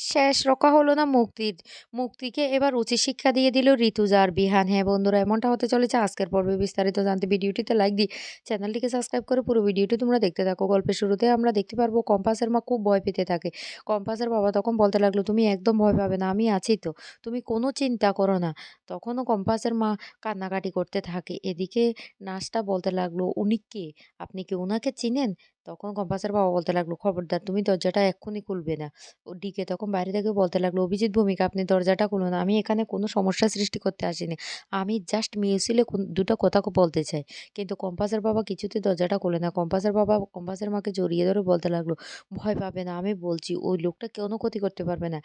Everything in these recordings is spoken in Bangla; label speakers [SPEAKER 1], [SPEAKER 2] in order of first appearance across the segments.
[SPEAKER 1] শেষ রক্ষা হলো না মুক্তির। মুক্তিকে এবার উচিত শিক্ষা দিয়ে দিল ঋতুজা আর বিহান। হ্যাঁ বন্ধুরা, এমনটা হতে চলেছে আজকের পর্বে। বিস্তারিত জানতে ভিডিওটিতে লাইক দিয়ে চ্যানেলটিকে সাবস্ক্রাইব করে পুরো ভিডিওটি তোমরা দেখতে থাকো। গল্পের শুরুতে আমরা দেখতে পারবো কম্পাসের মা খুব ভয় পেতে থাকে। কম্পাসের বাবা তখন বলতে লাগলো, "তুমি একদম ভয় পাবে না, আমি আছি তো। তুমি কোনো চিন্তা করো না।" তখনও কম্পাসের মা কান্নাকাটি করতে থাকে। এদিকে নার্সটা বলতে লাগলো, "উনি কে? আপনি কি উনাকে চিনেন?" তখন কম্পাসের বাবা বলতে লাগলো, "খবরদার, তুমি দরজাটা এক্ষুনি খুলবে না।" ওদিকে তখন বাইরে থেকে বলতে লাগলো, "অভিজিৎ ভৌমিক, আপনি দরজাটা খুলুন। আমি এখানে কোনো সমস্যা সৃষ্টি করতে আসিনি। আমি জাস্ট মিউজিলে দুটো কথা বলতে চাই।" কিন্তু কম্পাসের বাবা কিছুতেই দরজাটা খোলে না। কম্পাসের বাবা কম্পাসের মাকে জড়িয়ে ধরে বলতে লাগলো, "ভয় পাবে না, আমি বলছি ওই লোকটা কোনো ক্ষতি করতে পারবে না।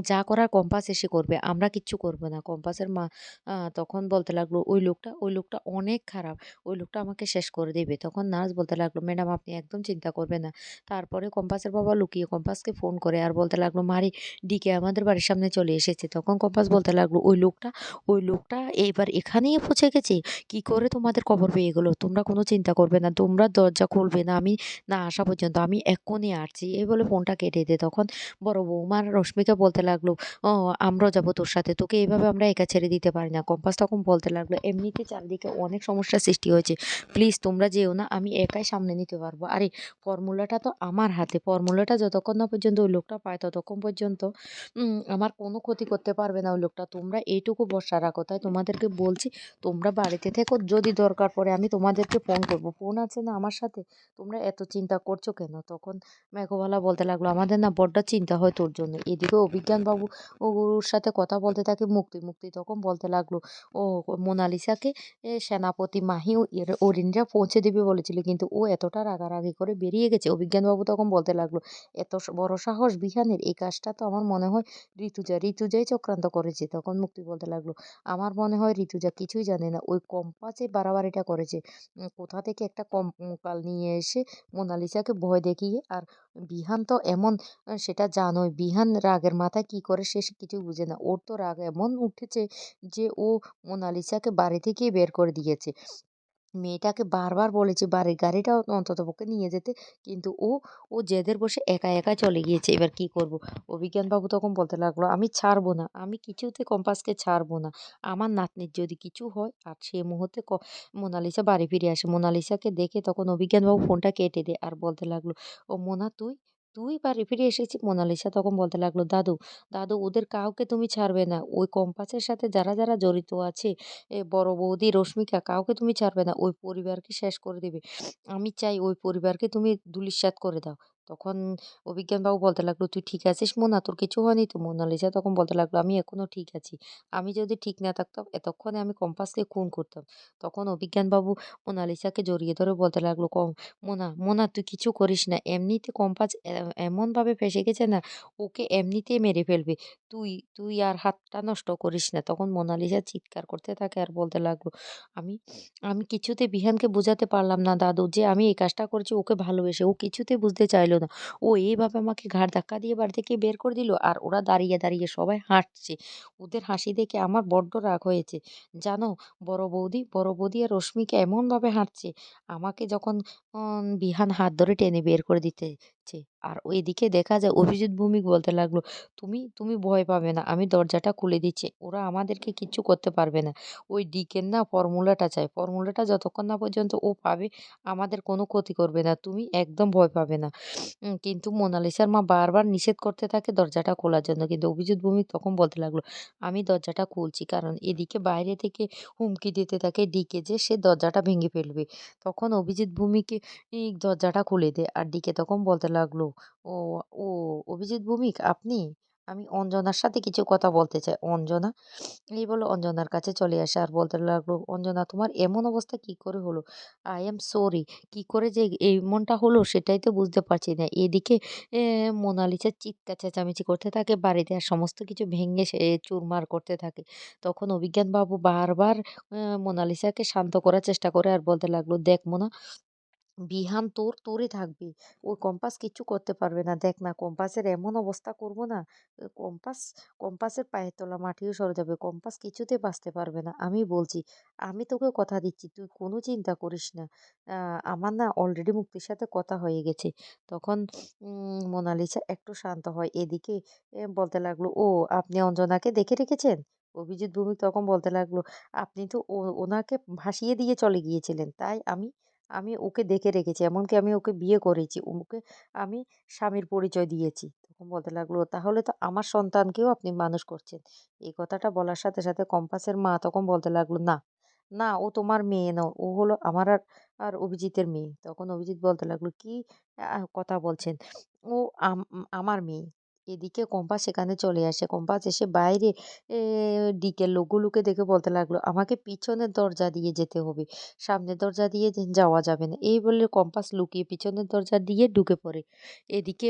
[SPEAKER 1] যা করার কম্পাস এসে করবে। আমরা কিচ্ছু করব না।" কম্পাসের মা তখন বলতে লাগলো, "ওই লোকটা অনেক খারাপ। ওই লোকটা আমাকে শেষ করে দেবে।" তখন নার্স বলতে লাগলো, "ম্যাডাম, আপনি একদম চিন্তা করবেন না।" তারপরে কম্পাসের বাবা লুকিয়ে কম্পাসকে ফোন করে আর বলতে লাগলো, "মারে, ডিকে আমাদের বাড়ির সামনে চলে এসেছে।" তখন কম্পাস বলতে লাগলো, ওই লোকটা এবার এখানেই পৌঁছে গেছে? কি করে তোমাদের খবর পেয়ে গেল? তোমরা কোনো চিন্তা করবে না। তোমরা দরজা খুলবে না আমি না আসা পর্যন্ত। আমি এক্ষুনি আসছি।" এই বলে ফোনটা কেটে দেয়। তখন বড় বৌমা রশ্মিকা বলতে লাগলো, "ও, আমরাও যাবো তোর সাথে। তোকে এভাবে আমরা একা ছেড়ে দিতে পারি না।" কম্পাস তখন বলতে লাগলো, "এমনিতে চারদিকে অনেক সমস্যার সৃষ্টি হয়েছে। প্লিজ তোমরা যেও না। আমি একাই সামলে নিতে পারবো। আরে, ফর্মুলাটা তো আমার হাতে। ফর্মুলাটা যতক্ষণ না পর্যন্ত ওই লোকটা পায় ততক্ষণ পর্যন্ত আমার কোনো ক্ষতি করতে পারবে না ওই লোকটা। তোমরা এইটুকু ভরসা রাখো। তাই তোমাদেরকে বলছি, তোমরা বাড়িতে থেকো। যদি দরকার পড়ে আমি তোমাদেরকে ফোন করব। ফোন আছে না আমার সাথে? তোমরা এত চিন্তা করছো কেন?" তখন মেঘবালা বলতে লাগলো, "আমাদের না বড্ড চিন্তা হয় তোর জন্য।" এদিকে অভিজ্ঞান বাবু ওর সাথে কথা বলতে থাকে মুক্তি তখন বলতে লাগলো, "ও, মোনালিসাকে সেনাপতি মাহি ও অরিনরা পৌঁছে দিবে বলেছিল, কিন্তু ও এতটা রাগারাগি করে বেরিয়ে গেছে।" অভিজ্ঞানবাবু তখন বলতে লাগলো, "এত বড় সাহস বিহানের! এই কাজটা তো আমার মনে হয় ঋতুজাই চক্রান্ত করেছে।" তখন মুক্তি বলতে লাগলো, "আমার মনে হয় ঋতুজা কিছুই জানে না। ওই কম্পাসে বাড়াবাড়িটা করেছে। কোথা থেকে একটা কঙ্কাল নিয়ে এসে মোনালিসাকে ভয় দেখিয়ে। আর বিহান তো এমন, সেটা জানোই। বিহান রাগের মাথায় কি করে সে কিছু বুঝে না। ওর তো রাগ এমন উঠেছে যে ও মোনালিসাকে বাড়ি থেকেই বের করে দিয়েছে। মেয়েটাকে বারবার বলেছি বাড়ির গাড়িটা অন্ততপক্ষে নিয়ে যেতে, কিন্তু ও জেদের বশে একা চলে গিয়েছে। এবার কি করব?" অভিজ্ঞানবাবু তখন বলতে লাগলো, "আমি ছাড়বো না। আমি কিছুতে কম্পাসকে ছাড়বো না। আমার নাতনির যদি কিছু হয়।" আর সে মুহূর্তে মোনালিসা বাড়ি ফিরে আসে। মোনালিসাকে দেখে তখন অভিজ্ঞানবাবু ফোনটা কেটে দেয় আর বলতে লাগলো, "ও মোনা, তুই বাড়ি ফিরে এসেছিস?" মোনালিসা তখন বলতে লাগলো, দাদু, ওদের কাউকে তুমি ছাড়বে না। ওই কম্পাসের সাথে যারা জড়িত আছে, বড় বৌদি, রশ্মিকা, কাউকে তুমি ছাড়বে না। ওই পরিবারকে শেষ করে দেবে। আমি চাই ওই পরিবারকে তুমি ধূলিসাৎ করে দাও।" তখন অভিজ্ঞানবাবু বলতে লাগলো, "তুই ঠিক আছিস মোনা? তোর কিছু হয়নি তো?" মোনালিসা তখন বলতে লাগলো, "আমি এখনো ঠিক আছি। আমি যদি ঠিক না থাকতাম এতক্ষণে আমি কম্পাসকে খুন করতাম।" তখন অভিজ্ঞানবাবু মোনালিসাকে জড়িয়ে ধরে বলতে লাগলো, মোনা, তুই কিছু করিস না। এমনিতে কম্পাস এমনভাবে ফেঁসে গেছে না, ওকে এমনিতেই মেরে ফেলবে। তুই তুই আর হাতটা নষ্ট করিস না।" তখন মোনালিসা চিৎকার করতে থাকে আর বলতে লাগলো, "আমি আমি কিছুতেই বিহানকে বোঝাতে পারলাম না দাদু যে আমি এই কাজটা করেছি ওকে ভালোবেসে। ও কিছুতেই বুঝতে চাইলো না। ও এইভাবে আমাকে ঘাড় ধাক্কা দিয়ে বাড়ি থেকে বের করে দিল। আর ওরা দাঁড়িয়ে সবাই হাসছে। ওদের হাসি দেখে আমার বড্ড রাগ হয়েছে। জানো, বড় বৌদি আর রশ্মিকা এমনভাবে হাঁটছে, আমাকে যখন বিহান হাত ধরে টেনে বের করে দিতেছে। আর ওইদিকে দেখা যায় অভিজিৎ ভৌমিক বলতে লাগলো, তুমি তুমি ভয় পাবে না। আমি দরজাটা খুলে দিচ্ছি। ওরা আমাদেরকে কিচ্ছু করতে পারবে না। ওই ডিকের না ফর্মুলাটা চাই। ফর্মুলাটা যতক্ষণ না পর্যন্ত ও পাবে আমাদের কোনো ক্ষতি করবে না। তুমি একদম ভয় পাবে না।" কিন্তু মোনালিসার মা বারবার নিষেধ করতে থাকে দরজাটা খোলার জন্য। কিন্তু অভিজিৎ ভৌমিক তখন বলতে লাগলো, "আমি দরজাটা খুলছি।" কারণ এদিকে বাইরে থেকে হুমকি দিতে থাকে ডিকে যে সে দরজাটা ভেঙে ফেলবে। তখন অভিজিৎ ভৌমিক দরজাটা খুলে দেয়। আর ডিকে তখন বলতে লাগলো, "ও ও অভিজিৎ ভৌমিক, আপনি? আমি অঞ্জনার সাথে কিছু কথা বলতে চাই।" "অঞ্জনা?" এই বলে অঞ্জনার কাছে চলে আসে আর বলতে লাগলো, "অঞ্জনা, তোমার এমন অবস্থা কি করে হলো? I am sorry. কি করে যে এমনটা হলো সেটাই তো বুঝতে পারছি না।" এদিকে মোনালিসা চিৎকার চেঁচামেচি করতে থাকে বাড়িতে আর সমস্ত কিছু ভেঙে সে চুরমার করতে থাকে। তখন অভিজ্ঞান বাবু বারবার মোনালিসাকে শান্ত করার চেষ্টা করে আর বলতে লাগলো, "দেখ মোনা, বিহান তোরই থাকবে। ওই কম্পাস কিচ্ছু করতে পারবে না। দেখ না কম্পাসের এমন অবস্থা করব না, কম্পাস কম্পাসের পায়ের তলা মাটিও সরে যাবে। কম্পাস কিছুতেই বাঁচতে পারবে না। আমি বলছি, আমি তোকে কথা দিচ্ছি তুই কোনো চিন্তা করিস না। আ আমার না অলরেডি মুক্তির সাথে কথা হয়ে গেছে। তখন মোনালিসা একটু শান্ত হয়। এদিকে বলতে লাগলো, "ও আপনি অঞ্জনাকে দেখে রেখেছেন?" অভিজিৎ ভৌমিক তখন বলতে লাগলো, "আপনি তো ওনাকে ভাসিয়ে দিয়ে চলে গিয়েছিলেন। তাই আমি আমি ওকে দেখে রেখেছি। এমনকি আমি ওকে বিয়ে করেছি। ওকে আমি স্বামীর পরিচয় দিয়েছি।" তখন বলতে লাগলো, "তাহলে তো আমার সন্তানকেও আপনি মানুষ করছেন।" এই কথাটা বলার সাথে, সাথে কম্পাসের মা তখন বলতে লাগলো, "না, না ও তোমার মেয়ে নয়। ও হলো আমার আর অভিজিতের মেয়ে।" তখন অভিজিৎ বলতে লাগলো, "কি কথা বলছেন? ও আমার মেয়ে।" এদিকে কম্পাস সেখানে চলে আসে। কম্পাস এসে বাইরে এ দিকের লোকগুলোকে দেখে বলতে লাগলো, "আমাকে পিছনের দরজা দিয়ে যেতে হবে। সামনের দরজা দিয়ে যাওয়া যাবে না।" এই বলে কম্পাস লুকিয়ে পিছনের দরজা দিয়ে ঢুকে পড়ে। এদিকে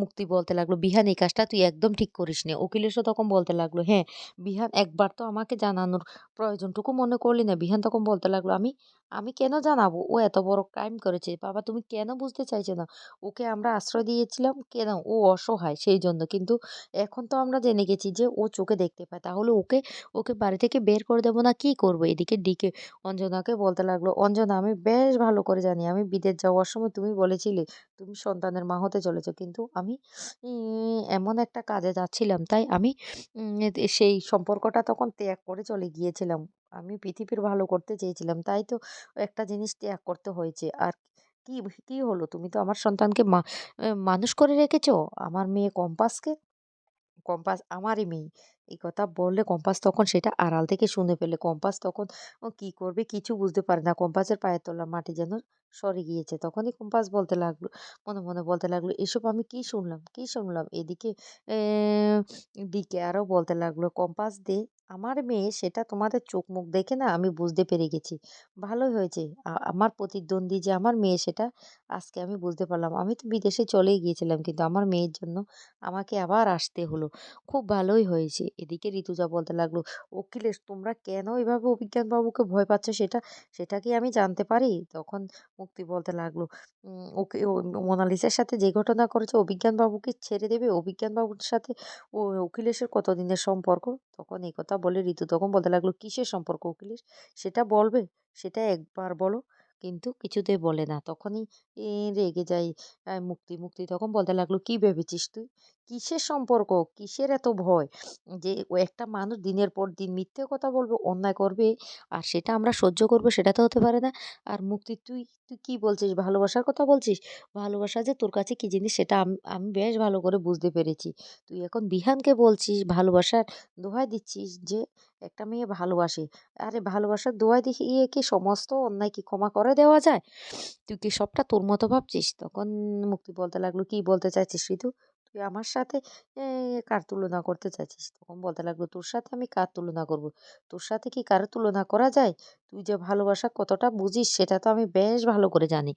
[SPEAKER 1] মুক্তি বলতে লাগলো, "বিহান এই কাজটা তুই একদম ঠিক করিসনি।" অখিলেশও তখন বলতে লাগলো, "হ্যাঁ, বিহান একবার তো আমাকে জানানোর প্রয়োজনটুকু মনে করলি না?" বিহান তখন বলতে লাগলো, "আমি আমি কেন জানাবো? ও এত বড় ক্রাইম করেছে। বাবা তুমি কেন বুঝতে চাইছো না? ওকে আমরা আশ্রয় দিয়েছিলাম কেন? ও অসহায় সেইজন্য। কিন্তু এখন তো আমরা জেনে গেছি যে ও চোখে দেখতে পায়। তাহলে ওকে ওকে বাড়ি থেকে বের করে দেব না কি করব?" এদিকে ডিকে অঞ্জনাকে বলতে লাগলো, "অঞ্জনা আমি বেশ ভালো করে জানি আমি বিদেশ যাওয়ার সময় তুমি বলেছিলে তুমি সন্তানের মা হতে চলেছ। কিন্তু আমি এমন একটা কাজে যাচ্ছিলাম তাই আমি সেই সম্পর্কটা তখন ত্যাগ করে চলে গিয়েছিলাম। আমি পৃথিবীর ভালো করতে চেয়েছিলাম। তাই তো একটা জিনিস ত্যাগ করতে হয়েছে। আর কি কি হলো? তুমি তো আমার সন্তানকে মানুষ করে রেখেছো। আমার মেয়ে কম্পাসকে। কম্পাস আমারই মেয়ে। এই কথা বললে কম্পাস তখন সেটা আড়াল থেকে শুনে ফেলে। কম্পাস তখন ও কি করবে কিছু বুঝতে পারে না। কম্পাসের পায়ের তলার মাটি যেন সরে গিয়েছে। তখনই কম্পাস বলতে লাগলো, মনে, মনে বলতে লাগলো, "এসব আমি কি শুনলাম, কি শুনলাম?" এদিকে দিকে আরো বলতে লাগলো, "কম্পাস দে, আমার মেয়ে সেটা তোমাদের চোখ মুখ দেখে না আমি বুঝতে পেরে গেছি। ভালোই হয়েছে। আমার প্রতিদ্বন্দ্বী যে আমার মেয়ে সেটা আজকে আমি বুঝতে পারলাম। আমি তো বিদেশে চলেই গিয়েছিলাম কিন্তু আমার মেয়ের জন্য আমাকে আবার আসতে হলো। খুব ভালোই হয়েছে।" এদিকে ঋতুজা বলতে লাগলো, "অখিলেশ তোমরা কেন এভাবে অভিজ্ঞান বাবুকে ভয় পাচ্ছ সেটা কি আমি জানতে পারি?" তখন মুক্তি বলতে লাগলো, ওকে মোনালিসার সাথে যে ঘটনা করেছে অভিজ্ঞান বাবুকে ছেড়ে দেবে? অভিজ্ঞান বাবুর সাথে অখিলেশের কতদিনের সম্পর্ক?" তখন এই কথা বলে ঋতু তখন বলতে লাগলো, "কিসের সম্পর্ক অখিলেশ? সেটা বলবে? সেটা একবার বলো।" কিন্তু কিছুতেই বলে না। তখনই রেগে যায় মুক্তি তখন বলতে লাগলো, "কি ভেবেছিস তুই? কিসের সম্পর্ক? কিসের এত ভয়? যে ও একটা মানুষ দিনের পর দিন মিথ্যে কথা বলবে, অন্যায় করবে আর সেটা আমরা সহ্য করব সেটা তো হতে পারে না। আর মুক্তি তুই কি বলছিস? ভালোবাসার কথা বলছিস? ভালোবাসা যে তোর কাছে কি জিনিস সেটা আমি বেশ ভালো করে বুঝতে পেরেছি। তুই এখন বিহানকে বলছিস ভালোবাসার দোহাই দিচ্ছিস যে একটা মেয়ে ভালোবাসে। আরে ভালোবাসার দোহাই দিয়ে কি সমস্ত অন্যায় কি ক্ষমা করে দেওয়া যায়? তুই কি সবটা তোর মতো ভাবছিস?" তখন মুক্তি বলতে লাগলো, "কি বলতে চাইছিস ঋতু? তুই আমার সাথে এ কার তুলনা করতে চাইছিস?" তখন বলতে লাগলো, "তোর সাথে আমি কার তুলনা করব? তোর সাথে কি কারো তুলনা করা যায়? তুই যে ভালোবাসা কতটা বুঝিস সেটা তো আমি বেশ ভালো করে জানি।"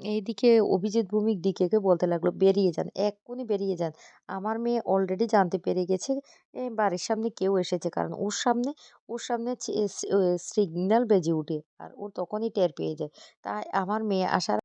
[SPEAKER 1] এইদিকে অভিজিৎ ভৌমিক ডিকেকে বলতে লাগলো, "বেরিয়ে যান, এক্ষুনি বেরিয়ে যান। আমার মেয়ে অলরেডি জানতে পেরে গেছে বাড়ির সামনে কেউ এসেছে। কারণ ওর সামনে সিগন্যাল বেজে ওঠে। আর ও তখনই টের পেয়ে যায়। তাই আমার মেয়ে আসার